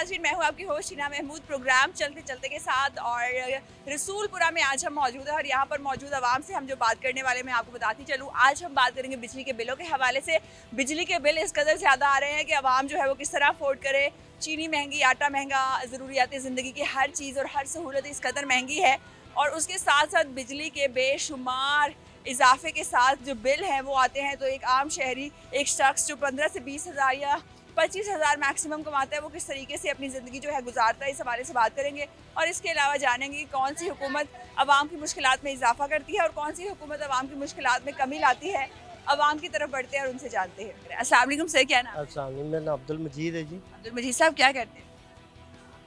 नाज़रीन, मैं हूँ आपकी होस्ट हिना महमूद। प्रोग्राम चलते चलते के साथ और रसूलपुरा में आज हम मौजूद हैं और यहाँ पर मौजूद आवाम से हम जो बात करने वाले मैं आपको बताती चलूँ। आज हम बात करेंगे बिजली के बिलों के हवाले से। बिजली के बिल इस कदर ज़्यादा आ रहे हैं कि आवाम जो है वो किस तरह अफोर्ड करे। चीनी महंगी, आटा महंगा, ज़रूरियात ज़िंदगी की हर चीज़ और हर सहूलत इस कदर महंगी है और उसके साथ साथ बिजली के बेशुमार इजाफे के साथ जो बिल हैं वो आते हैं। तो एक आम शहरी, एक शख्स जो 15 से 20 हज़ार या 25,000 मैक्सिमम कमाता है, वो किस तरीके से अपनी ज़िंदगी जो है गुजारता है, इस हवाले से बात करेंगे। और इसके अलावा जानेंगे कि कौन सी हुकूमत आवाम की मुश्किलात में इजाफा करती है और कौन सी हुकूमत आवाम की मुश्किलात में कमी लाती है। आवाम की तरफ बढ़ते हैं और उनसे जानते हैं। अस्सलाम वालेकुम सर, क्या नाम? अच्छा, मेरा नाम अब्दुल मजीद है जी। अब्दुल मजीद साहब क्या करते हैं?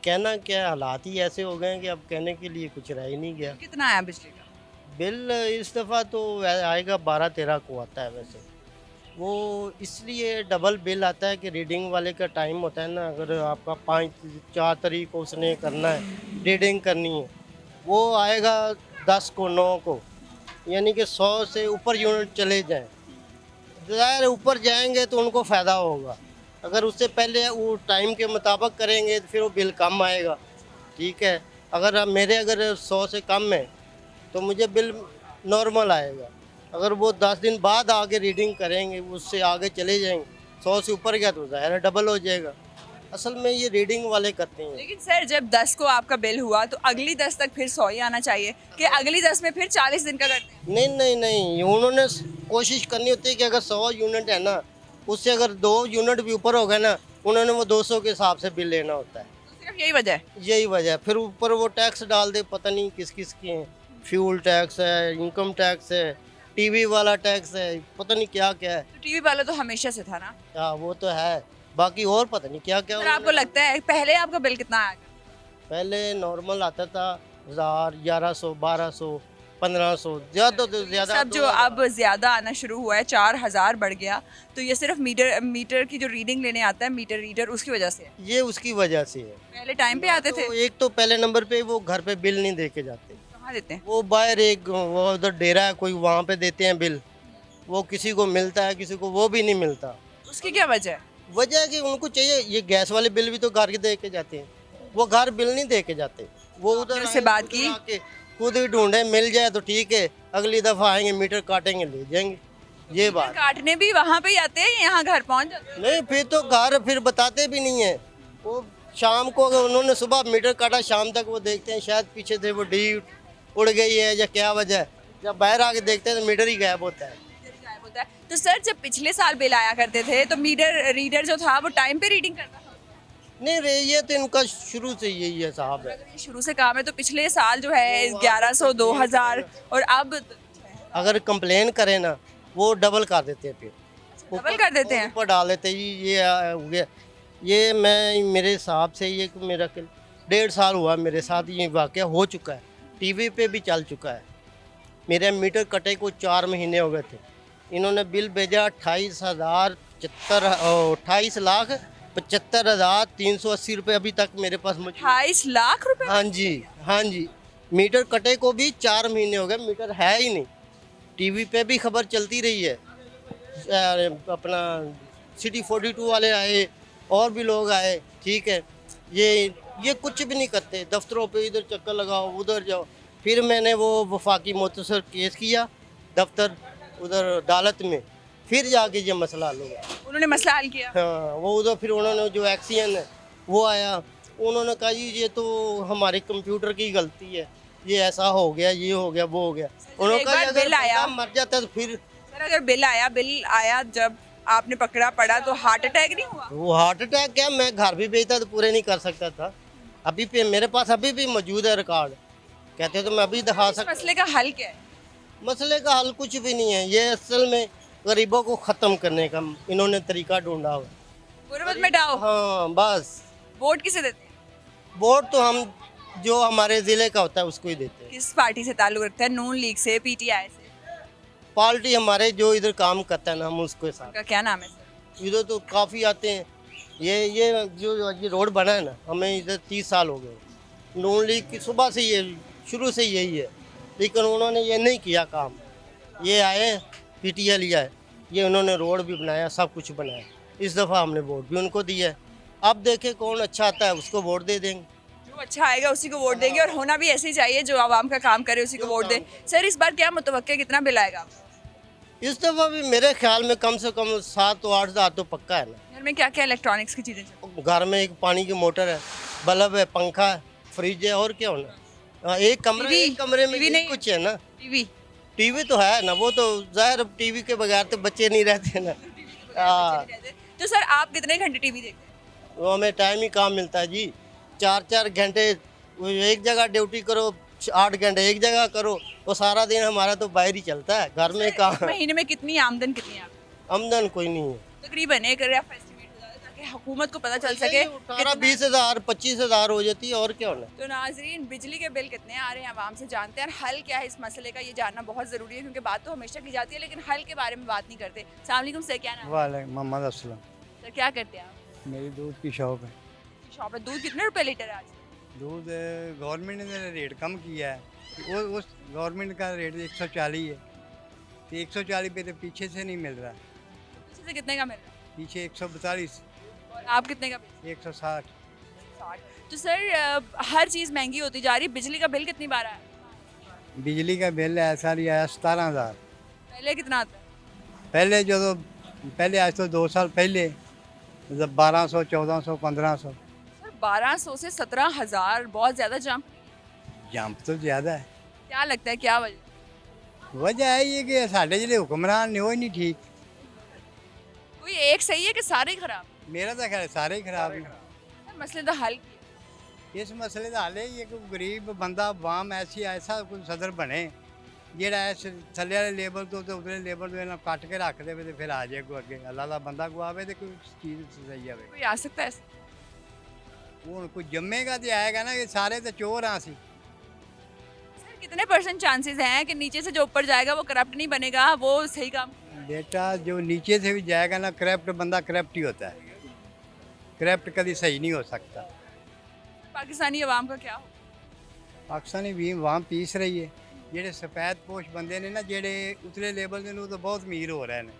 कहना क्या, हालात ही ऐसे हो गए हैं कि अब कहने के लिए कुछ रह ही नहीं गया। कितना आया बिजली का? बिल इस दफ़ा तो आएगा 12-13 को आता है वैसे। वो इसलिए डबल बिल आता है कि रीडिंग वाले का टाइम होता है ना, अगर आपका 5-4 तारीख को उसने करना है, रीडिंग करनी है, वो आएगा 10 को 9 को, यानी कि 100 से ऊपर यूनिट चले जाएँ। ज़ाहिर है ऊपर जाएंगे तो उनको फ़ायदा होगा, अगर उससे पहले वो टाइम के मुताबिक करेंगे तो फिर वो बिल कम आएगा। ठीक है, अगर 100 से कम है तो मुझे बिल नॉर्मल आएगा। अगर वो 10 दिन बाद आगे रीडिंग करेंगे, उससे आगे चले जाएंगे, 100 से ऊपर गया तो ज़ाहिर है डबल हो जाएगा। असल में ये रीडिंग वाले करते हैं। लेकिन सर, जब 10 को आपका बिल हुआ तो अगली 10 तक फिर 100 ही आना चाहिए कि अगली 10 में फिर 40 दिन का करते हैं? नहीं नहीं नहीं, उन्होंने कोशिश करनी होती है कि अगर 100 यूनिट है ना, उससे अगर 2 यूनिट भी ऊपर हो गए ना, उन्होंने वो 200 के हिसाब से बिल लेना होता है। तो सिर्फ यही वजह है? यही वजह है। फिर ऊपर वो टैक्स डाल दे, पता नहीं किस किस के हैं, फ्यूल टैक्स है, इनकम टैक्स है, टीवी वाला टैक्स है, पता नहीं क्या क्या है। तो टीवी वाला तो हमेशा से था ना? हाँ वो तो है, बाकी और पता नहीं क्या क्या। सर, आपको लगता है पहले आपका बिल कितना आया? पहले नॉर्मल आता था 1000, 1100, 1200, 1500, ज़्यादा तो ज़्यादा। सब जो अब ज्यादा आना शुरू हुआ है, 4,000 बढ़ गया, तो ये सिर्फ मीटर की जो रीडिंग लेने आता है मीटर रीडर, उसकी वजह से है? ये उसकी वजह से है। पहले टाइम पे आते थे? तो एक तो पहले नंबर पे वो घर पे बिल नहीं दे के जाते, कहाँ देते हैं? वो बाहर एक वो उधर डेरा है कोई, वहाँ पे देते हैं बिल। वो किसी को मिलता है, किसी को वो भी नहीं मिलता। उसकी क्या वजह है? वजह है कि उनको चाहिए, ये गैस वाले बिल भी तो घर के दे के जाते हैं, वो घर बिल नहीं दे के जाते। वो उधर उससे बात की? आके खुद ही ढूंढे, मिल जाए तो ठीक है, अगली दफ़ा आएंगे मीटर काटेंगे ले जाएंगे। ये बात काटने भी वहाँ पे ही आते हैं, यहाँ घर पहुँच जाते हैं? नहीं, फिर तो घर फिर बताते भी नहीं है। वो शाम को अगर उन्होंने सुबह मीटर काटा, शाम तक वो देखते हैं शायद पीछे से वो डी उड़ गई है या क्या वजह है। जब बाहर आके देखते हैं तो मीटर ही गायब होता है। गायब होता है। तो सर, जब पिछले साल बिल आया करते थे तो मीटर रीडर जो था वो टाइम पे रीडिंग करता था? नहीं रे, ये तो इनका शुरू से यही है साहब है। अगर ये शुरू से काम है तो पिछले साल जो है 1100, 2000 और अब अगर कंप्लेन करें ना, वो डबल कर देते हैं, फिर डबल कर देते हैं। ऊपर डाल देते हैं जी, ये हो गया। ये मैं मेरे हिसाब से ये मेरा 1.5 साल हुआ मेरे साथ ये वाक़या हो चुका है, टीवी पे भी चल चुका है। मेरे मीटर कटे को 4 महीने हो गए थे, इन्होंने बिल भेजा 28,75,380 रुपये अभी तक मेरे पास मौजूद। 28 लाख रुपए? हाँ जी, हाँ जी। मीटर कटे को भी 4 महीने हो गए, मीटर है ही नहीं। टीवी पे भी खबर चलती रही है, अपना सिटी 42 वाले आए और भी लोग आए, ठीक है। ये कुछ भी नहीं करते, दफ्तरों पे इधर चक्कर लगाओ, उधर जाओ। फिर मैंने वो वफाकी मुतसर केस किया दफ्तर उधर अदालत में, फिर जाके ये मसला हल हुआ। उन्होंने मसला हल किया? हाँ, वो उधर फिर उन्होंने जो एक्सीएन है वो आया, उन्होंने कहा जी ये तो हमारे कंप्यूटर की गलती है, ये ऐसा हो गया, ये हो गया, वो हो गया। उन्होंने कहा अगर बिल आया, बंदा मर जाता तो फिर। सर अगर बिल आया जब आपने पकड़ा पड़ा तो हार्ट अटैक नहीं हुआ? वो हार्ट अटैक क्या, मैं घर भी भेजता तो पूरे नहीं कर सकता था। अभी पे मेरे पास अभी भी मौजूद है रिकॉर्ड, कहते तो मैं अभी दिखा इस सकता। मसले का हल क्या है? मसले का हल कुछ भी नहीं है, ये असल में गरीबों को ख़त्म करने का इन्होंने तरीका ढूंढा हुआ। गुर्बत मिटाओ। हाँ बस। वोट किसे देते हैं? वोट तो हम जो हमारे ज़िले का होता है उसको ही देते हैं। किस पार्टी से ताल्लुक रखता है? नून लीग से, पीटीआई से? पार्टी हमारे जो इधर काम करता है ना, हम उसके साथ। उनका क्या नाम है सर? इधर तो काफ़ी आते हैं। ये जो ये रोड बना है ना, हमें इधर 30 साल हो गए। नून लीग की सुबह से ये शुरू से यही है, लेकिन उन्होंने ये नहीं किया काम। ये आए पीटीआई लिया है, ये उन्होंने रोड भी बनाया, सब कुछ बनाया। इस दफ़ा हमने वोट भी उनको दिया है, अब देखें कौन अच्छा आता है उसको वोट दे देंगे। जो अच्छा आएगा उसी को वोट देंगे, और होना भी ऐसे ही चाहिए, जो आवाम का काम करे उसी को वोट दे। सर इस बार क्या मुतवक्के, कितना बिल आएगा? इस दफ़ा भी मेरे ख्याल में कम से कम 7 तो 8 हज़ार तो पक्का है ना। घर में क्या क्या इलेक्ट्रॉनिक्स की चीज़ें चाहिए? घर में एक पानी की मोटर है, बल्ब है, पंखा है, फ्रिज है, और क्या होना। एक कमरे में टीवी यही नहीं? कुछ है ना। टीवी? टीवी तो है ना, वो तो जाहिर, टीवी के बगैर तो बच्चे नहीं रहते ना। हाँ, तो सर आप कितने घंटे टीवी देखते हैं? वो हमें टाइम ही काम मिलता है जी। 4 4 घंटे वो एक जगह ड्यूटी करो, 8 घंटे एक जगह करो, वो सारा दिन हमारा तो बाहर ही चलता है, घर में काम। महीने में कितनी आमदन कितनी है आपकी? आमदन कोई नहीं है। तकरीबन एक रफ एस्टिमेट बता दें ताकि हुकूमत को पता चल सके 18 20 हज़ार 25 हज़ार हो जाती है, और क्या होना। तो नाजरीन, बिजली के बिल कितने आ रहे हैं आवाम से जानते हैं, और हल क्या है इस मसले का, ये जानना बहुत ज़रूरी है, क्योंकि बात तो हमेशा की जाती है लेकिन हल के बारे में बात नहीं करते। अस्सलाम वालेकुम सर, क्या नाम है? वाले मोहम्मद असलम। सर क्या करते हैं आप? मेरी दूध की शॉप है। शॉप है, दूध कितने रुपए लीटर है आज? दूध गवर्नमेंट ने रेट कम किया है, वो उस गवर्नमेंट का रेट 140 है, तो 140 पे तो पीछे से नहीं मिल रहा। पीछे से कितने का मिल रहा है? पीछे 142, और आप कितने का बेच रहे 160। हैं? तो सर हर चीज़ महंगी होती जा रही है, बिजली का बिल कितनी बार आया? बिजली का बिल ऐसा ही आया 17,000। पहले कितना आता है? पहले आज तो 2 साल पहले जब 1200 1400 1500। सर 1200 से 17,000, बहुत ज़्यादा जंप। जंप तो ज़्यादा है। क्या लगता है क्या वजह? वजह है ये कि साढ़े जिले हुक्मरान ने वो ही नहीं ठीक। कोई एक सही है कि सारे ही खराब? मेरा तो ख्याल है सारे ही खराब हैं। सर मसले तो हल किए। इस मसले का हल है ये कि गरीब बंदा आवाम ऐसा कोई सदर बने ਜਿਹੜਾ ਇਸ ਥੱਲੇ ਵਾਲੇ ਲੇਬਲ ਤੋਂ ਤੇ ਉਤਲੇ ਲੇਬਲ ਤੋਂ ਇਹਨਾਂ ਕੱਟ ਕੇ ਰੱਖ ਦੇਵੇ ਤੇ ਫਿਰ ਆ ਜਾਏ ਕੋਈ ਅੱਗੇ ਅੱਲਾ ਦਾ ਬੰਦਾ ਕੋ ਆਵੇ ਤੇ ਕੋਈ ਚੀਜ਼ ਸਹੀ ਆਵੇ। कोई आ सकता है? ਹੁਣ ਕੋਈ ਜੰਮੇਗਾ ਤੇ ਆਏਗਾ ਨਾ, ਇਹ ਸਾਰੇ ਤੇ ਚੋਰ ਆ ਅਸੀਂ। सर कितने % चांसेस हैं कि नीचे से जो ऊपर जाएगा वो करप्ट नहीं बनेगा, वो सही काम? बेटा जो नीचे से भी जाएगा ना करप्ट बंदा करप्ट ही होता है, करप्ट कभी सही नहीं हो सकता। पाकिस्तानी अवाम का क्या हो? पाकिस्तानी भी वहाँ पीस रही है। ਜਿਹੜੇ ਸਫੈਦ ਪੋਸ਼ ਬੰਦੇ ਨੇ ਨਾ, ਜਿਹੜੇ ਉਤਲੇ ਲੇਬਲ ਦੇ ਨੂੰ ਤਾਂ ਬਹੁਤ ਅਮੀਰ ਹੋ ਰਹੇ ਨੇ।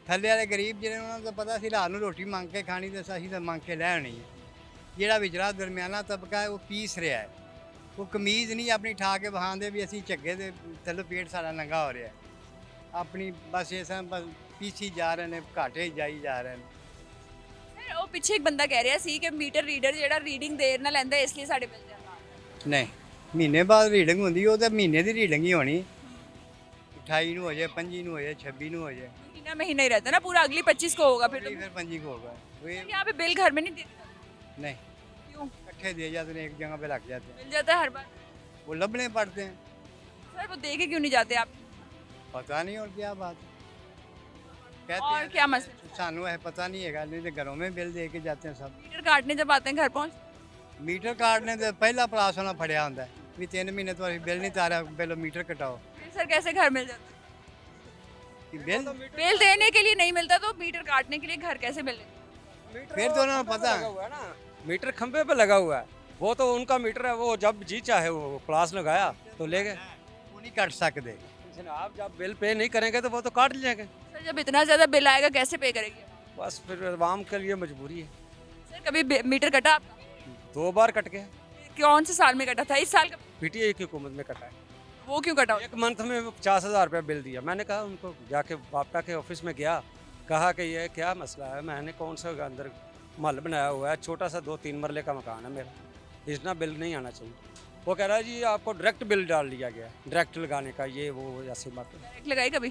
ਥੱਲੇ ਵਾਲੇ ਗਰੀਬ ਜਿਹੜੇ ਉਹਨਾਂ ਨੂੰ ਤਾਂ ਪਤਾ ਸੀ ਰਾਤ ਨੂੰ ਰੋਟੀ ਮੰਗ ਕੇ ਖਾਣੀ ਤੇ ਅਸੀਂ ਤਾਂ ਮੰਗ ਕੇ ਲੈ ਆਉਣੀ ਹੈ। ਜਿਹੜਾ ਵਿਚਲਾ ਦਰਮਿਆਨਾ ਤਬਕਾ ਹੈ ਉਹ ਪੀਸ ਰਿਹਾ ਹੈ, ਉਹ ਕਮੀਜ਼ ਨਹੀਂ ਆਪਣੀ ਠਾ ਕੇ ਵਹਾਉਂਦੇ ਵੀ ਅਸੀਂ ਝੱਗੇ ਦੇ ਥੱਲੇ ਪੇਟ ਸਾਡਾ ਨੰਗਾ ਹੋ ਰਿਹਾ ਹੈ। ਆਪਣੀ ਬਸ ਇਸ ਤਰ੍ਹਾਂ ਬਸ ਪੀਸੀ ਜਾ ਰਹੇ ਨੇ, ਘਾਟੇ ਜਾਈ ਜਾ ਰਹੇ ਨੇ। ਸਰ ਉਹ ਪਿੱਛੇ ਇੱਕ ਬੰਦਾ ਕਹਿ ਰਿਹਾ ਸੀ ਕਿ ਮੀਟਰ ਰੀਡਰ ਜਿਹੜਾ ਰੀਡਿੰਗ ਦੇਰ ਨਾਲ ਲੈਂਦਾ ਇਸ ਲਈ ਸਾਡੇ ਬਿੱਲ ਜ਼ਿਆਦਾ ਆਉਂਦੇ। ਨਹੀਂ, ਮਹੀਨੇ ਬਾਅਦ ਰੀਡਿੰਗ ਹੁੰਦੀ, ਉਹ ਤਾਂ ਮਹੀਨੇ ਦੀ ਰੀਡਿੰਗ ਹੀ ਹੋਣੀ। 28 ਨੂੰ ਹੋ ਜਾਏ, 25 ਨੂੰ ਹੋ ਜਾਏ, 26 ਨੂੰ ਹੋ ਜਾਏ, महीना महीना ही रहता है ना पूरा, अगली 25 को होगा फिर तो। फिर 25 को होगा। सर, यहाँ पे बिल घर में नहीं देते? नहीं, क्यों? इकट्ठे दिए जाते हैं, एक जगह पे लग जाते हैं, मिल जाता है हर बार? वो लबने पड़ते हैं। सर वो देखे क्यों नहीं जाते आप? पता नहीं और क्या बात है। कहते और हैं क्या मसला? सानू है पता नहीं है, नहीं तो घरों में बिल दे के जाते हैं सब। मीटर काटने जब आते हैं घर पहुँच? मीटर काटने तो पहला प्लास होना फड़िया होता है भी 3 महीने तो बिल नहीं तारा, पहले मीटर कटाओ। फिर सर कैसे घर मिल जाता है? कि बिल बिल देने के लिए नहीं मिलता तो मीटर काटने के लिए घर कैसे मिल लेते? फिर तो उन्हें पता है। हुआ है ना, मीटर खंबे पे लगा हुआ है, वो तो उनका मीटर है, वो जब जी चाहे वो प्लास लगाया तो ले गए। वो नहीं कट सकते। आप जब बिल पे नहीं करेंगे तो वो तो काट लेंगे। सर जब इतना ज़्यादा बिल आएगा कैसे पे करेंगे? बस फिर आवाम के लिए मजबूरी है। सर कभी मीटर कटा आपका? 2 बार कट गया। कौन से साल में कटा था? इस साल का? पीटीआई की हुकूमत में कटा है। वो क्यों कटा? 1 मंथ में 50,000 रुपया बिल दिया। मैंने कहा उनको, जाके बापटा के ऑफिस में गया, कहा कि ये क्या मसला है। मैंने कौन सा अंदर महल बनाया हुआ है, छोटा सा 2-3 मरले का मकान है मेरा, इतना बिल नहीं आना चाहिए। वो कह रहा है जी आपको डायरेक्ट बिल डाल दिया गया, डायरेक्ट लगाने का ये वो ऐसी बात। डायरेक्ट लगाई कभी?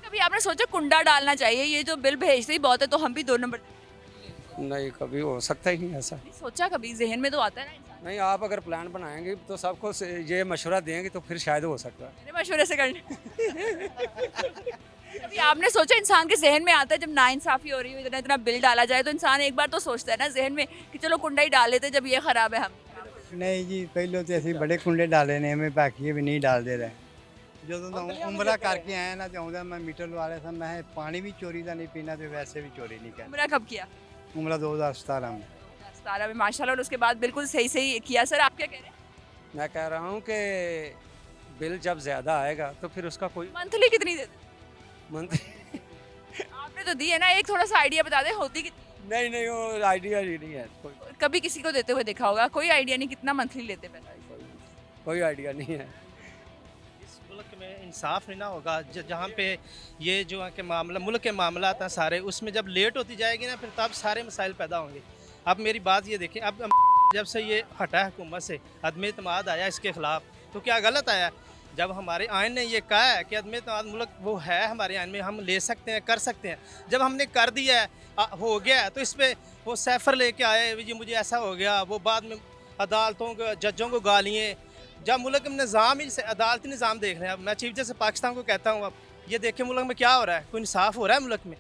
कभी आपने सोचा कुंडा डालना चाहिए, ये जो बिल भेजते ही बहुत है तो हम भी 2 नंबर नहीं, कभी हो सकता ही नहीं ऐसा। नहीं सोचा कभी? जहन में तो आता है ना इंसान। नहीं, आप अगर प्लान बनाएंगे तो सबको ये मशवरा देंगे तो फिर शायद हो सकता है। मेरे मशवरे से करने कभी आपने सोचा, इंसान के जहन में आता है जब नाइंसाफी हो रही हो, इतना इतना बिल डाला जाए तो इंसान एक बार तो सोचता है ना जहन में कि चलो कुंडा ही डाल लेते जब ये खराब है हम। नहीं जी, पहले तो ऐसे बड़े कुंडे डाले ने, हमें बाकी भी नहीं डाल दे रहे। ਜਦੋਂ ਦਾ ਉਮਰਾ ਕਰਕੇ ਆਇਆ ਨਾ, ਤੇ ਆਉਂਦਾ ਮੈਂ ਮੀਟਰ ਲਵਾ ਲਿਆ ਸੀ। ਮੈਂ ਪਾਣੀ ਵੀ ਚੋਰੀ ਦਾ ਨਹੀਂ ਪੀਣਾ ਤੇ ਵੈਸੇ ਵੀ ਚੋਰੀ ਨਹੀਂ ਕਰਨਾ। उम्र कब किया? उम्र 2017 में। 17 में माशाल्लाह, और उसके बाद बिल्कुल सही सही किया। सर आप क्या कह रहे हैं? मैं कह रहा हूँ कि बिल जब ज़्यादा आएगा तो फिर उसका कोई मंथली कितनी देते? मंथ आपने तो दी है ना, एक थोड़ा सा आइडिया बता दें होती कितनी? नहीं नहीं वो आइडिया ही नहीं है कभी किसी को देते हुए देखा होगा, कोई आइडिया नहीं कितना मंथली लेते पैसा? कोई आइडिया नहीं है। इस मुल्क में इंसाफ नहीं ना होगा जहाँ पे ये जो है कि मामला मुल्क के मामला हैं सारे, उसमें जब लेट होती जाएगी ना फिर तब सारे मसाइल पैदा होंगे। अब मेरी बात ये देखें, अब जब से ये हटा है हुकूमत से, अदम इत्मीनाद आया इसके ख़िलाफ़, तो क्या गलत आया? जब हमारे आइन ने ये कहा है कि अदम इत्मीनाद मुल्क वो है हमारे आइन में, हम ले सकते हैं, कर सकते हैं, जब हमने कर दिया है हो गया है, तो इस पर वो सैफर लेके आए जी मुझे ऐसा हो गया, वो बाद में अदालतों को जजों को गालियाँ। जब मुल्क में निज़ाम ही अदालती निज़ाम देख रहे हैं, मैं चीफ जस्टिस पाकिस्तान को कहता हूँ अब ये देखें मुल्क में क्या हो रहा है, कोई इंसाफ हो रहा है मुल्क में?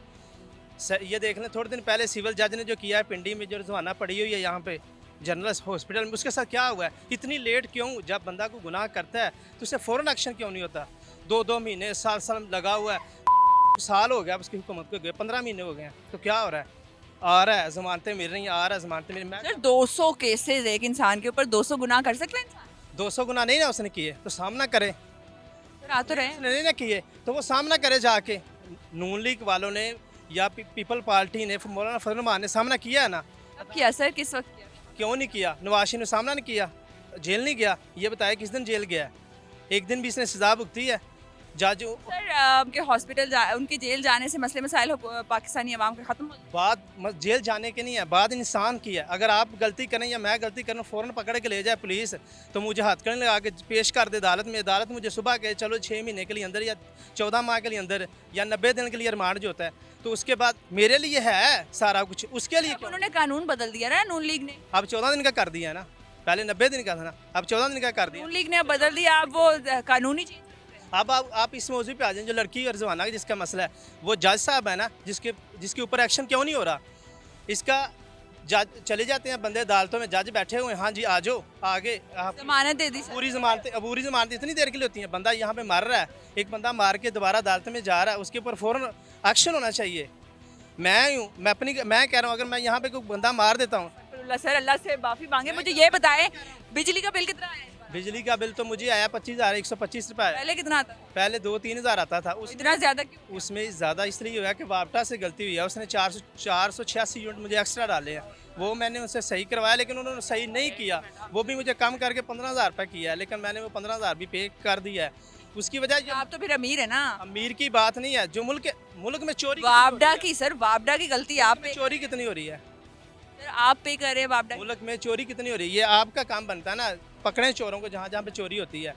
ये देख लें, थोड़े दिन पहले सिविल जज ने जो किया है पिंडी में, जो रुजवाना पड़ी हुई है यहाँ पे जनरल हॉस्पिटल में, उसके साथ क्या हुआ है? इतनी लेट क्यों? जब बंदा को गुनाह करता है तो उससे फ़ौरन एक्शन क्यों नहीं होता? 2-2 महीने साल लगा हुआ है, साल हो गया उसकी हुकूमत को गए, 15 महीने हो गए हैं, तो क्या हो रहा है? आ रहा है ज़मानतें मिल रही हैं, आ रहा है ज़मानतें मिल रही। सर 200 केसेस एक इंसान के ऊपर, 200 गुनाह कर सकते हैं इंसान? 200 गुना नहीं ना उसने किए तो सामना करे, सर आ तो रहे हैं। उसने नहीं ना किए तो वो सामना करे जाके। नून लीग वालों ने या पीपल पार्टी ने, मौलाना फजल रहमान ने सामना किया है ना? अब किया सर, किस वक्त किया? क्यों नहीं किया? नवाज शरीफ ने सामना नहीं किया, जेल नहीं गया, ये बताया किस दिन जेल गया है? एक दिन भी इसने सजा भुगती है? जज सर उनके हॉस्पिटल उनके जेल जाने से मसले मसाइल पाकिस्तानी अवाम के ख़त्म हो जाए? बात जेल जाने के नहीं है, बात इंसान की है। अगर आप गलती करें या मैं गलती करूँ, फ़ौरन पकड़ के ले जाए पुलिस, तो मुझे हथकड़ी लगा के पेश कर दे अदालत में, अदालत मुझे सुबह के चलो 6 महीने के लिए अंदर या 14 माह के लिए अंदर या 90 दिन के लिए रिमांड जो होता है, तो उसके बाद मेरे लिए है सारा कुछ, उसके लिए क्यों? उन्होंने कानून बदल दिया ना नून लीग ने, अब 14 दिन का कर दिया है ना, पहले 90 दिन का था ना, अब 14 दिन का कर दिया। नून लीग ने अब बदल दिया, अब वो कानूनी चीज। अब आप इस मौजू पे आ जाएं, जो लड़की और जवाना का जिसका मसला है, वो जज साहब है ना जिसके ऊपर एक्शन क्यों नहीं हो रहा? इसका जज चले जाते हैं बंदे अदालतों में, जज बैठे हुए हैं, हाँ जी आ जाओ आगे, आप जमानत दे दी सर। पूरी जमानतें इतनी देर के लिए होती हैं। बंदा यहाँ पे मर रहा है, एक बंदा मार के दोबारा अदालत में जा रहा है, उसके ऊपर फ़ौरन एक्शन होना चाहिए। मैं कह रहा हूँ, अगर मैं यहाँ पे कोई बंदा मार देता हूँ। सर अल्लाह से माफ़ी मांगे, मुझे ये बताएं बिजली का बिल कितना आया? बिजली का बिल तो मुझे आया 25,125 रुपये आया। पहले कितना आता? पहले 2-3 हज़ार आता था। इतना ज़्यादा क्यों? उसमें ज़्यादा इसलिए हुआ कि वापटा से गलती हुई है, उसने 486 यूनिट मुझे एक्स्ट्रा डाले हैं, वो मैंने उनसे सही करवाया, लेकिन उन्होंने सही नहीं किया, वो भी मुझे कम करके 15,000 रुपये किया है, लेकिन मैंने वो 15,000 भी पे कर दिया है। उसकी वजह आप तो फिर अमीर है ना। अमीर की बात नहीं है, जो मुल्क में चोरी वापडा की सर, वापडा की गलती आप पे, चोरी कितनी हो रही है सर आप पे कर रहे हैं वापडा। मुल्क में, चोरी कितनी हो रही है? ये आपका काम बनता है ना, पकड़े चोरों को जहाँ जहाँ पे चोरी होती है।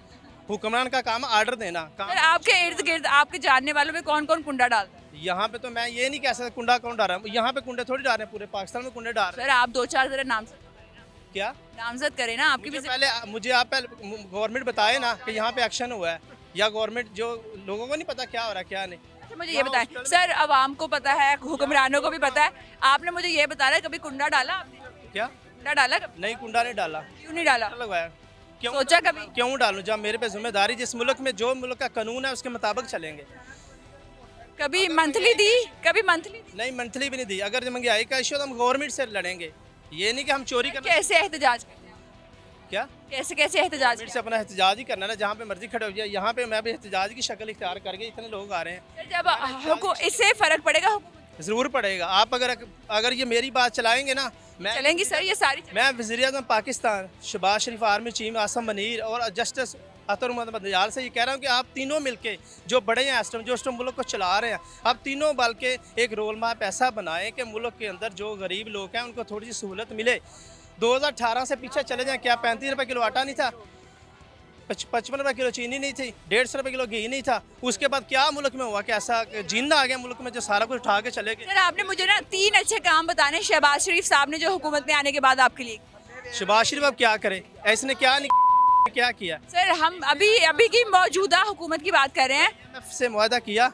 हुक्मरान का काम आर्डर देना काम। सर आपके इर्द गिर्द आपके जानने वालों में कौन कौन कुंडा डालता है? यहाँ पे तो मैं ये नहीं कह सकता कुंडा कौन डाल रहा है, यहाँ पे कुंडे थोड़ी डाल रहे हैं, पूरे पाकिस्तान में कुंडे डाल रहे सर आप 2-4 जरा नामजद क्या? नामजद करें ना, आपकी भी मुझे आप पहले गवर्नमेंट बताए ना कि यहाँ पे एक्शन हुआ है, या गवर्नमेंट, जो लोगों को नहीं पता क्या हो रहा है क्या नहीं। अच्छा मुझे ये बताएं सर, अवाम को पता है, हुक्मरानों को भी पता है, आपने मुझे ये बताना है कभी कुंडा डाला आपने? क्या? कुंडा डाला कभी? नहीं, कुंडा नहीं डाला। क्यों नहीं डाला? लगवाया क्यों? सोचा कभी? क्यों डालूं जब मेरे पे जिम्मेदारी, जिस मुल्क में जो मुल्क का कानून है उसके मुताबिक चलेंगे। कभी मंथली दी, कभी मंथली दी? नहीं, मंथली भी नहीं दी। अगर महंगाई का इशू तो हम गवर्नमेंट से लड़ेंगे, ये नहीं कि हम चोरी करना। कैसे एहतजाज करते हैं? क्या कैसे कैसे एहतजाज गवर्नमेंट से अपना एहतजाज ही करना ना, जहाँ पे मर्जी खड़े हो जाए। यहाँ पे मैं भी एहतजाज की शक्ल इख्तियार करके इतने लोग आ रहे हैं, करते हैं? जब इससे फर्क पड़ेगा, ज़रूर पड़ेगा। आप अगर ये मेरी बात चलाएंगे ना, मैं चलेंगी सर ये सारी। मैं वज़ीर-ए-आज़म पाकिस्तान शहबाज शरीफ, आर्मी चीफ आसम मनीर और जस्टिस अतर मोहम्मद दयाल से ये कह रहा हूँ कि आप तीनों मिलके, जो बड़े हैं इस टाइम, जो इस टाइम मुल्क को चला रहे हैं, आप तीनों बल्कि एक रोल मैप ऐसा बनाएं कि मुल्क के अंदर जो गरीब लोग हैं उनको थोड़ी सी सहूलत मिले। 2018 से पीछे चले जाएं, क्या 35 रुपये किलो आटा नहीं था, 55 रुपये किलो चीनी नहीं थी, 150 रुपये किलो घी नहीं था? उसके बाद क्या मुल्क में हुआ कि ऐसा जिन्ना आ गया मुल्क में जो सारा कुछ उठा के चले गए? सर आपने मुझे ना 3 अच्छे काम बताने शहबाज शरीफ साहब ने जो हुकूमत में आने के बाद आपके लिए। शहबाज शरीफ अब क्या करे, इसने क्या नहीं क्या किया? सर हम अभी की मौजूदा हुकूमत की बात कर रहे हैं। IMF से मुआहदा किया,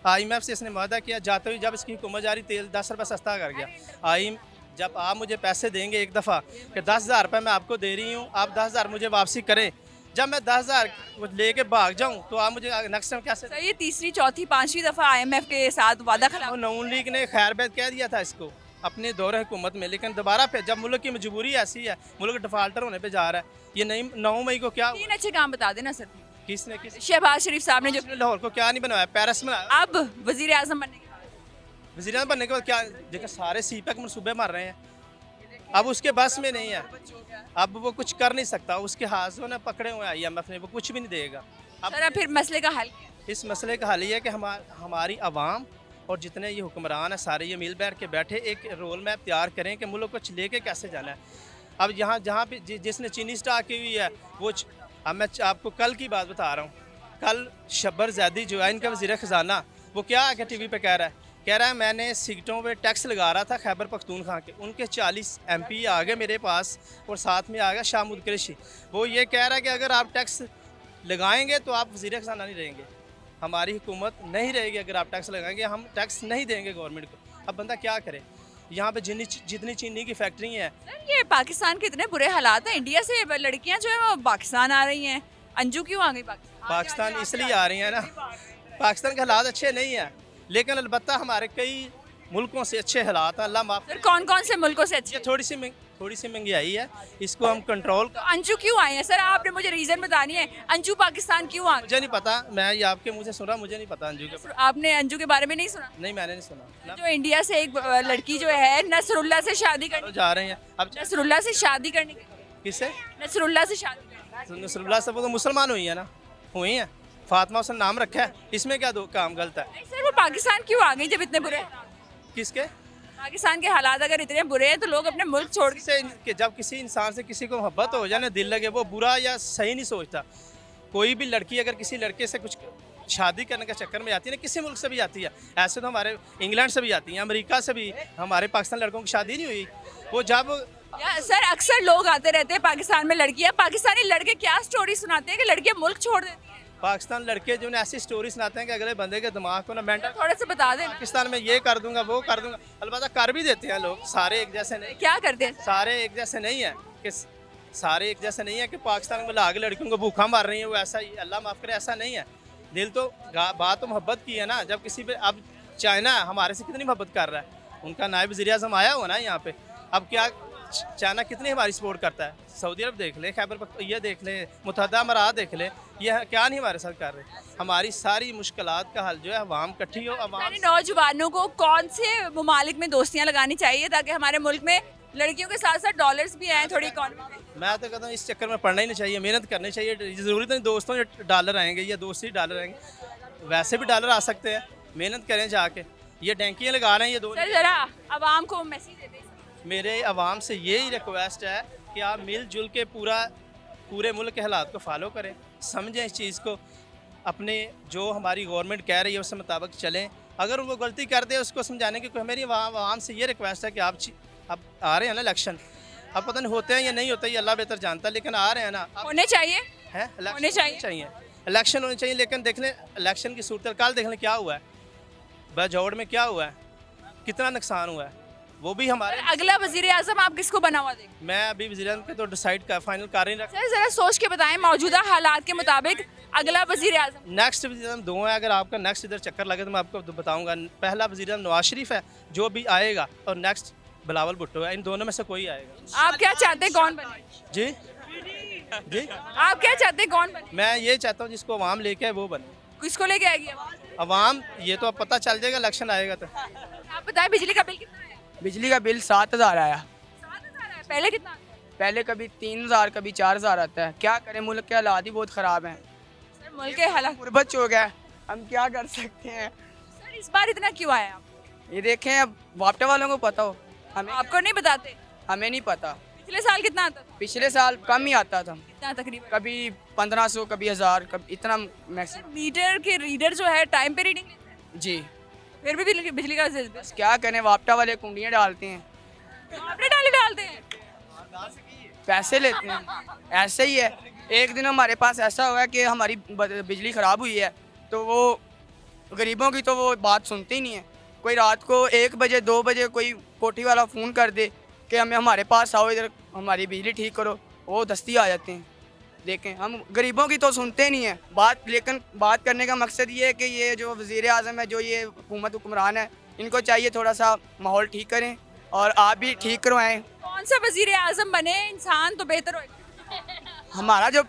IMF से इसने मुआहदा किया, जाते हुए जब इसकी हुकूमत जारी तेल 10 रुपये सस्ता कर गया। जब आप मुझे पैसे देंगे एक दफ़ा कि 10,000 रुपये मैं आपको दे रही हूँ, आप 10,000 मुझे वापसी करें, जब मैं 10,000 लेके भाग जाऊँ तो आप मुझे नेक्स्ट टाइम कैसे? सर ये तीसरी, चौथी, 5वीं दफ़ा IMF के साथ वादा खिलाफ। नून लीग ने खैर बैत कह दिया था इसको अपने दौरे हुकूमत में, लेकिन दोबारा फिर जब मुल्क की मजबूरी ऐसी है, मुल्क डिफाल्टर होने पे जा रहा है, ये 9 मई को क्या 3 अच्छे काम बता देना सर। किसने शहबाज शरीफ साहब ने जो लाहौर को क्या नहीं बनवाया, पेरिस बनाया। अब वजीर आजम बनने के बाद वज़ीर आज़म बनने के बाद क्या देखिए सारे सीपैक मनसूबे मार रहे हैं, अब उसके बस में नहीं है, अब वो कुछ कर नहीं सकता, उसके हाथों ने पकड़े हुए IMF ने, वो कुछ भी नहीं देगा। अब सर अब फिर मसले का हल क्या है? इस मसले का हल ये है कि हमारी आवाम और जितने ये हुक्मरान हैं सारे ये मिल बैठ के बैठे एक रोल मैप तैयार करें कि मुल्क को लेके कैसे जाना है। अब जहाँ पे जिसने चीनी स्टॉक की हुई है वो अब मैं आपको कल की बात बता रहा हूँ, कल शब्बर ज़ैदी जो है इनका वज़ीर ख़जाना, वो क्या आके TV पे कह रहा है मैंने सिगटों पे टैक्स लगा रहा था खैबर पख्तूनख्वा के, उनके 40 MP आ गए मेरे पास और साथ में आ गया शाहमूद कुरैशी। वो ये कह रहा है कि अगर आप टैक्स लगाएंगे तो आप वज़ीर ख़जाना नहीं रहेंगे, हमारी हुकूमत नहीं रहेगी अगर आप टैक्स लगाएंगे, हम टैक्स नहीं देंगे गवर्नमेंट को। अब बंदा क्या करे, यहाँ पे जितनी चीनी की फैक्ट्री हैं। सर ये पाकिस्तान के इतने बुरे हालात हैं, इंडिया से लड़कियां जो है वो पाकिस्तान आ रही हैं, अंजू क्यों आ गई पाकिस्तान इसलिए आ रही हैं ना, पाकिस्तान के हालात अच्छे नहीं हैं, लेकिन अलबत्ता हमारे कई मुल्कों से अच्छे हालात हैं, अल्लाह माफ़। सर कौन कौन से मुल्कों से अच्छे? ये थोड़ी सी महंगाई है, इसको हम कंट्रोल। तो अंजू क्यों आई है सर, आपने मुझे रीजन बतानी है, अंजू पाकिस्तान क्यों आ गई? मुझे नहीं पता, मैं ये आपके मुंह से सुना, मुझे नहीं पता अंजू के। आपने अंजू के बारे में नहीं सुना? नहीं मैंने नहीं सुना। जो इंडिया से एक लड़की जो है नसरुल्ला से शादी तो करने, जा रहे हैं अब नसरुल्ला से शादी करने के लिए, किससे? नसरुल्ला से शादी करने, नसरुल्लाह से वो तो मुसलमान हुई है ना, हुई है, फातिमा उसने नाम रखा है, इसमें क्या दो काम गलत है? नहीं सर वो पाकिस्तान क्यों आ गई जब इतने बुरे हालात? किसके? पाकिस्तान के हालात अगर इतने बुरे हैं तो लोग अपने मुल्क छोड़ के से कि जब किसी इंसान से किसी को मोहब्बत हो जाए ना, दिल लगे, वो बुरा या सही नहीं सोचता। कोई भी लड़की अगर किसी लड़के से कुछ शादी करने के चक्कर में आती है ना, किसी मुल्क से भी आती है, ऐसे तो हमारे इंग्लैंड से भी आती हैं, अमेरिका से भी, हमारे पाकिस्तान लड़कों की शादी नहीं हुई। वो जब या सर अक्सर लोग आते रहते हैं पाकिस्तान में लड़कियां, पाकिस्तानी लड़के क्या स्टोरी सुनाते हैं कि लड़कियां मुल्क छोड़ देती हैं? पाकिस्तान लड़के जो ऐसी स्टोरी सुनाते हैं कि अगले बंदे के दिमाग को ना मेंटल, थोड़ा सा बता दें पाकिस्तान में ये कर दूंगा वो कर दूंगा, अलबत्ता कर भी देते हैं लोग, सारे एक जैसे नहीं, क्या करते हैं? सारे एक जैसे नहीं है कि सारे एक जैसे नहीं है कि पाकिस्तान में लाग लड़कियों को भूखा मार रही है, वो ऐसा ही, अल्लाह माफ़ करे, ऐसा नहीं है। दिल तो बात तो मोहब्बत की है ना, जब किसी पे, अब चाइना हमारे से कितनी मोहब्बत कर रहा है, उनका नायब वज़ीर आज़म आया हुआ ना यहाँ पे, अब क्या चाइना कितनी हमारी सपोर्ट करता है, सऊदी अरब देख ले, खैबर ये देख ले, मुत्तहदा अमारात देख ले, ये क्या नहीं हमारे साथ कर रहे। हमारी सारी मुश्किलात का हल जो है अवाम इकट्ठी हो, अवाम। यानी नौजवानों को कौन से ममालिक में दोस्तियां लगानी चाहिए ताकि हमारे मुल्क में लड़कियों के साथ साथ डॉलर्स भी आए थोड़ी इकॉनमी में? मैं तो कहता हूँ इस चक्कर में पढ़ना ही नहीं चाहिए, मेहनत करनी चाहिए, ज़रूरी तो नहीं दोस्तों जो डॉलर आएंगे या दोस्ती डॉलर आएंगे, वैसे भी डॉलर आ सकते हैं, मेहनत करें जाके, ये टैंकियाँ लगा रहे हैं ये दो। सर जरा अवाम को मैसेज देते हैं। मेरे आवाम से यही रिक्वेस्ट है कि आप मिलजुल के पूरे मुल्क के हालात को फॉलो करें, समझें इस चीज़ को, अपने जो हमारी गवर्नमेंट कह रही है उसके मुताबिक चलें, अगर वो गलती कर दे उसको समझाने की कोई, मेरी आवाम से ये रिक्वेस्ट है कि आप अब आ रहे हैं ना इलेक्शन, अब पता नहीं होते हैं या नहीं होते, ये अल्लाह बेहतर जानता है, लेकिन आ रहे हैं ना, होने चाहिए, हैं होने चाहिए। इलेक्शन होने चाहिए, लेकिन देख लें इलेक्शन की सूरत कल देख लें क्या हुआ है, बजौड़ में क्या हुआ है, कितना नुकसान हुआ है, वो भी हमारे। अगला वजीर आजम आप किसको बना हुआ देखें? मैं अभी वज़ीर आज़म पे तो डिसाइड कर फाइनल कर रही हूँ। सर जरा सोच के बताएं मौजूदा हालात के मुताबिक अगला वजीर आजम। नेक्स्ट वज़ीर आज़म दो हैं, अगर आपका नेक्स्ट इधर चक्कर लगे तो मैं आपको बताऊंगा। पहला वज़ीर आज़म नवाज शरीफ है जो भी आएगा, और नेक्स्ट बिलावल भुट्टो है, इन दोनों में से कोई आएगा। आप क्या चाहते हैं कौन बने? जी जी आप क्या चाहते हैं कौन बने? मैं ये चाहता हूँ जिसको अवाम लेके आए वो बने। किसको लेके आएगी आवाम? अवाम ये तो अब पता चल जाएगा इलेक्शन आएगा तो। आप बताएं बिजली का बिल कितना आया? बिजली का बिल 7,000 आया। 7,000 आया, पहले कितना आता था? पहले कभी 3,000 कभी 4,000 आता है। क्या करें, मुल्क के हालात ही बहुत ख़राब हैं। सर मुल्क के हालात, गुर्बत हो गया, हम क्या कर सकते हैं। सर इस बार इतना क्यों आया? ये देखें, अब वापटा वालों को पता हो, हमें आपको नहीं बताते? हमें नहीं पता। पिछले साल कितना आता था? पिछले साल कम ही आता था, कितना तकरीबन? कभी 1,500 कभी 1,000 कभी इतना मैक्सिमम। मीटर के रीडर जो है टाइम पे रीडिंग लेते हैं, जी फिर भी बिजली का बिल क्या करें, वापटा वाले कुंडियाँ डालते हैं, आपने डालते हैं। पैसे लेते हैं, ऐसे ही है। एक दिन हमारे पास ऐसा हुआ है कि हमारी बिजली ख़राब हुई है, तो वो गरीबों की तो वो बात सुनते ही नहीं है। कोई रात को 1 बजे 2 बजे कोई कोठी वाला फ़ोन कर दे कि हमारे पास आओ, इधर हमारी बिजली ठीक करो, वो दस्ती आ जाते हैं। देखें, हम गरीबों की तो सुनते नहीं है बात, लेकिन बात करने का मकसद ये है कि ये जो वज़ीर आज़म है, जो ये हुकूमरान है, इनको चाहिए थोड़ा सा माहौल ठीक करें और आप भी ठीक करवाएं। कौन सा वजीर आजम बने इंसान तो बेहतर होगा? हमारा जो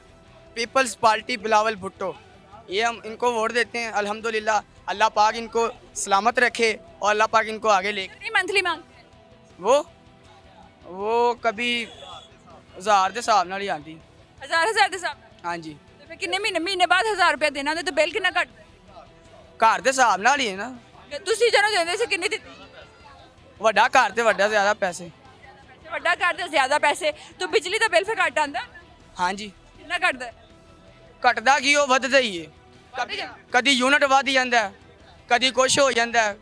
पीपल्स पार्टी बिलावल भुट्टो, ये हम इनको वोट देते हैं, अल्हम्दुलिल्लाह अल्लाह पाक इनको सलामत रखे और अल्लाह पाक इनको आगे ले। कितनी मंथली मांगते हैं? वो कभी 1000 के हिसाब नाल ही आती। हजार ਦੇ ਹਿਸਾਬ ਨਾਲ? हाँ जी, ਤੇ ਫਿਰ ਕਿੰਨੇ ਮਹੀਨੇ ਬਾਅਦ 1000 ਰੁਪਏ ਦੇਣਾ ਹੁੰਦੇ, ਤੇ ਬਿੱਲ ਕਿੰਨਾ ਘਟਦਾ? घर के हिसाब नाल ही है ना, ਤੁਸੀਂ ਜਦੋਂ ਦਿੰਦੇ ਸੀ ਕਿੰਨੀ ਦਿੱਤੀ? ਵੱਡਾ ਘਰ ਤੇ ਵੱਡਾ ਜ਼ਿਆਦਾ ਪੈਸੇ। ਵੱਡਾ ਘਰ ਤੇ ਜ਼ਿਆਦਾ ਪੈਸੇ, ਤਾਂ ਬਿਜਲੀ ਦਾ ਬਿੱਲ ਫਿਰ ਘੱਟ ਆਉਂਦਾ? हाँ जी, ਕਿੰਨਾ ਘਟਦਾ ਹੈ? ਘਟਦਾ ਕੀ, ਉਹ ਵੱਧਦਾ ਹੀ ਹੈ। ਕਦੀ ਯੂਨਿਟ ਵੱਧ ਜਾਂਦਾ ਹੈ, ਕਦੀ ਕੁਛ ਹੋ ਜਾਂਦਾ ਹੈ।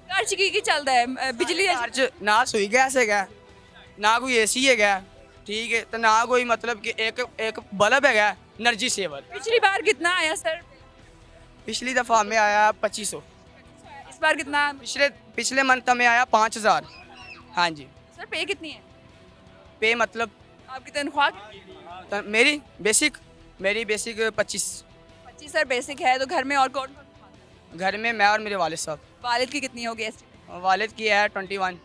ਘਰ 'ਚ ਕੀ ਚੱਲਦਾ ਹੈ ਬਿਜਲੀ ਦਾ? ਘਰ 'ਚ ਨਾ ਸੂਈ ਗੈਸ ਹੈਗਾ, ਨਾ ਕੋਈ ਏਸੀ ਹੈਗਾ, ਠੀਕ ਹੈ, ਤੇ ਨਾ ਕੋਈ मतलब ਕਿ ਇੱਕ बल्ब हैगा एनर्जी सेवर। पिछली बार कितना आया सर? पिछली दफ़ा हमें आया 2500, इस बार कितना? पिछले मंथ हमें आया 5000। हाँ जी, सर पे कितनी है पे मतलब आपकी तनख्वाह? मेरी बेसिक 25। 25 सर बेसिक है। तो घर में और कौन? घर में मैं और मेरे वालिद साहब। वालिद की कितनी होगी estimate? वालिद की है 21।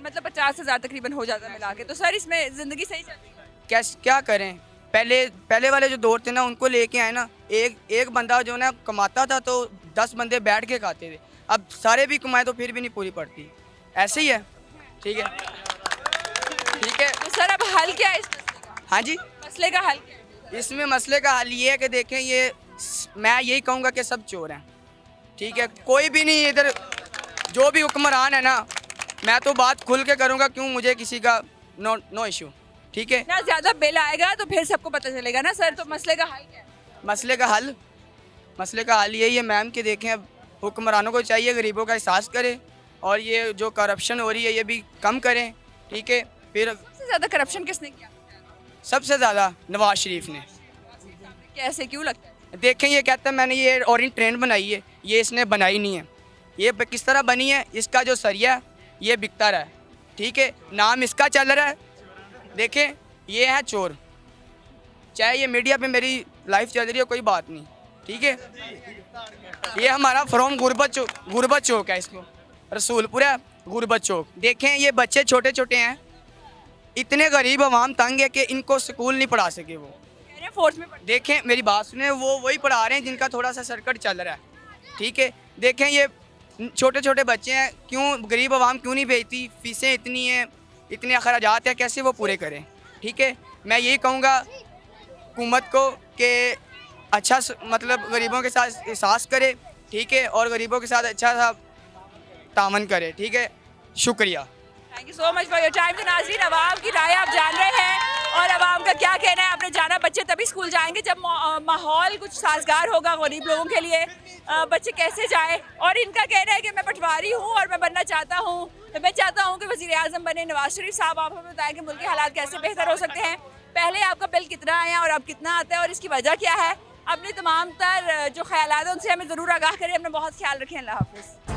मतलब 50,000 तकरीबन हो जाता है मिला के। तो सर इसमें ज़िंदगी सही चल रही है? क्या करें, पहले वाले जो दौर थे ना उनको लेके आए ना, एक बंदा जो ना कमाता था तो 10 बंदे बैठ के खाते थे। अब सारे भी कमाए तो फिर भी नहीं पूरी पड़ती, ऐसे ही है। ठीक है, ठीक है। तो सर अब हल क्या है इस मसले का? हाँ जी, मसले का हल क्या है? इसमें मसले का हल ये है कि देखें, ये मैं यही कहूँगा कि सब चोर हैं, ठीक है। कोई भी नहीं इधर, जो भी हुक्मरान है ना, मैं तो बात खुल के करूँगा, क्यों मुझे किसी का नो इशू, ठीक है। ना ज़्यादा बिल आएगा तो फिर सबको पता चलेगा ना सर। तो मसले का हल क्या है? मसले का हल यही है मैम कि देखें, अब हुक्मरानों को चाहिए गरीबों का एहसास करें और ये जो करप्शन हो रही है ये भी कम करें, ठीक है। फिर सबसे ज़्यादा करप्शन किसने किया? सबसे ज़्यादा नवाज शरीफ ने। कैसे, क्यों लगता है? देखें, ये कहता है मैंने ये ऑरेंज ट्रेन बनाई है, ये इसने बनाई नहीं है। ये किस तरह बनी है, इसका जो सरिया है ये बिकता रहा है, ठीक है, नाम इसका चल रहा है। देखें, ये है चोर, चाहे ये मीडिया पे मेरी लाइफ चल रही है कोई बात नहीं, ठीक है। ये हमारा फ्रॉम गुरबत चौक है, इसको रसूलपुर है, गुरबत चौक। देखें, ये बच्चे छोटे छोटे हैं, इतने गरीब अवाम तंग है कि इनको स्कूल नहीं पढ़ा सके वो। कह रहे हैं फोर्स में पढ़- देखें, मेरी बात सुने, वो वही पढ़ा रहे हैं जिनका थोड़ा सा सर्कट चल रहा है, ठीक है। देखें, ये छोटे छोटे बच्चे हैं, क्यों गरीब आवाम क्यों नहीं भेजती? फीसें इतनी हैं, इतने अखराजात हैं, कैसे वो पूरे करें, ठीक है। मैं यही कहूँगा हुकूमत को कि अच्छा मतलब गरीबों के साथ एहसास करे, ठीक है, और गरीबों के साथ अच्छा सा तामन करे, ठीक है। शुक्रिया। Thank you so much for your time. तो नाज़रीन, अवाम की राय आप जान रहे हैं और अवाम का क्या कहना है। आपने जाना, बच्चे तभी स्कूल जाएंगे जब माहौल कुछ साजगार होगा गरीब लोगों के लिए। बच्चे कैसे जाए? और इनका कहना है कि मैं पटवारी हूँ और मैं बनना चाहता हूँ, तो मैं चाहता हूँ कि वज़ीर आज़म बने नवाज शरीफ साहब। आप हमें बताएं कि मुल्क के हालात कैसे बेहतर हो सकते हैं। पहले आपका बिल कितना आया और अब कितना आता है और इसकी वजह क्या है? अपने तमाम तर जो ख्यालात हैं उनसे हमें ज़रूर आगाह करें। अपना बहुत ख्याल रखें। अल्लाह हाफ़िज़।